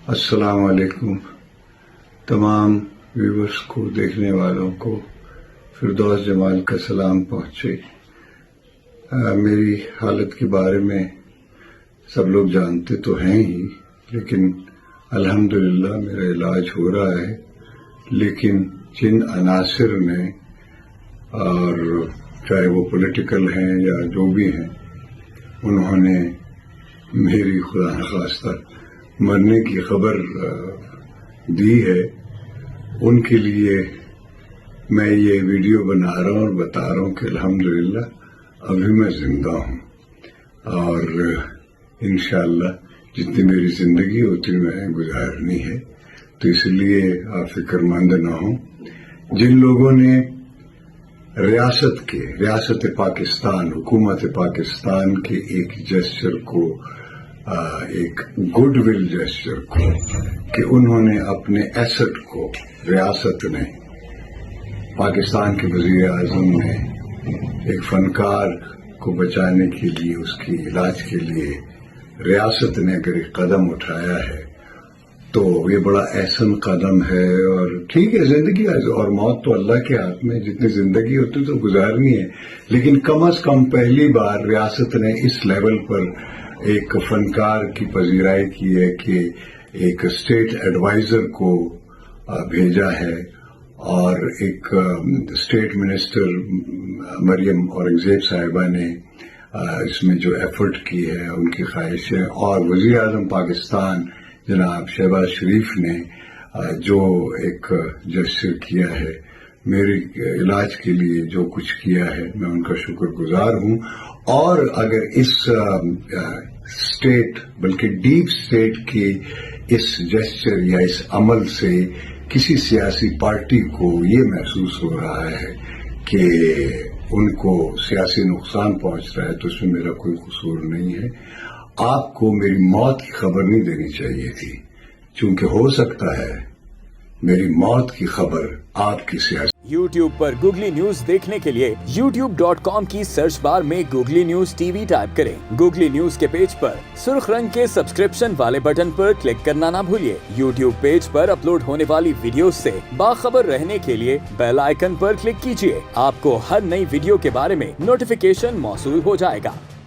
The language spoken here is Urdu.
السلام علیکم. تمام ویورز کو، دیکھنے والوں کو فردوس جمال کا سلام پہنچے. میری حالت کے بارے میں سب لوگ جانتے تو ہیں ہی، لیکن الحمدللہ میرا علاج ہو رہا ہے. لیکن جن عناصر نے، اور چاہے وہ پولیٹیکل ہیں یا جو بھی ہیں، انہوں نے میری خدا نخواستہ مرنے کی خبر دی ہے، ان کے لیے میں یہ ویڈیو بنا رہا ہوں اور بتا رہا ہوں کہ الحمدللہ ابھی میں زندہ ہوں، اور انشاءاللہ جتنی میری زندگی ہوتی میں گزارنی ہے. تو اس لیے آپ فکر مند نہ ہوں. جن لوگوں نے ریاست پاکستان، حکومت پاکستان کے ایک جسچر کو، ایک گڈ ول جسچر کو، کہ انہوں نے اپنے ایسٹ کو، ریاست نے، پاکستان کے وزیر اعظم نے ایک فنکار کو بچانے کے لیے، اس کی علاج کے لیے ریاست نے اگر ایک قدم اٹھایا ہے تو یہ بڑا احسن قدم ہے. اور ٹھیک ہے، زندگی اور موت تو اللہ کے ہاتھ میں، جتنی زندگی ہوتی تو گزارنی ہے، لیکن کم از کم پہلی بار ریاست نے اس لیول پر ایک فنکار کی پذیرائی کی ہے کہ ایک اسٹیٹ ایڈوائزر کو بھیجا ہے، اور ایک اسٹیٹ منسٹر مریم اورنگزیب صاحبہ نے اس میں جو ایفرٹ کی ہے، ان کی خواہش ہے، اور وزیر اعظم پاکستان جناب شہباز شریف نے جو ایک جسچر کیا ہے میرے علاج کے لیے، جو کچھ کیا ہے، میں ان کا شکر گزار ہوں. اور اگر اس اسٹیٹ، بلکہ ڈیپ اسٹیٹ کے اس جسچر یا اس عمل سے کسی سیاسی پارٹی کو یہ محسوس ہو رہا ہے کہ ان کو سیاسی نقصان پہنچ رہا ہے، تو اس میں میرا کوئی قصور نہیں ہے. آپ کو میری موت کی خبر نہیں دینی چاہیے تھی، چونکہ ہو سکتا ہے میری موت کی خبر آپ کی سیاسی. YouTube پر گوگلی نیوز دیکھنے کے لیے youtube.com کی سرچ بار میں googly news T V type کریں. گوگلی نیوز کے پیج پر سرخ رنگ کے سبسکرپشن والے بٹن پر کلک کرنا نہ بھولیے. YouTube پیج پر اپلوڈ ہونے والی ویڈیوز سے باخبر رہنے کے لیے بیل آئیکن پر کلک کیجیے. آپ کو ہر نئی ویڈیو کے بارے میں نوٹیفیکیشن موصول ہو جائے گا.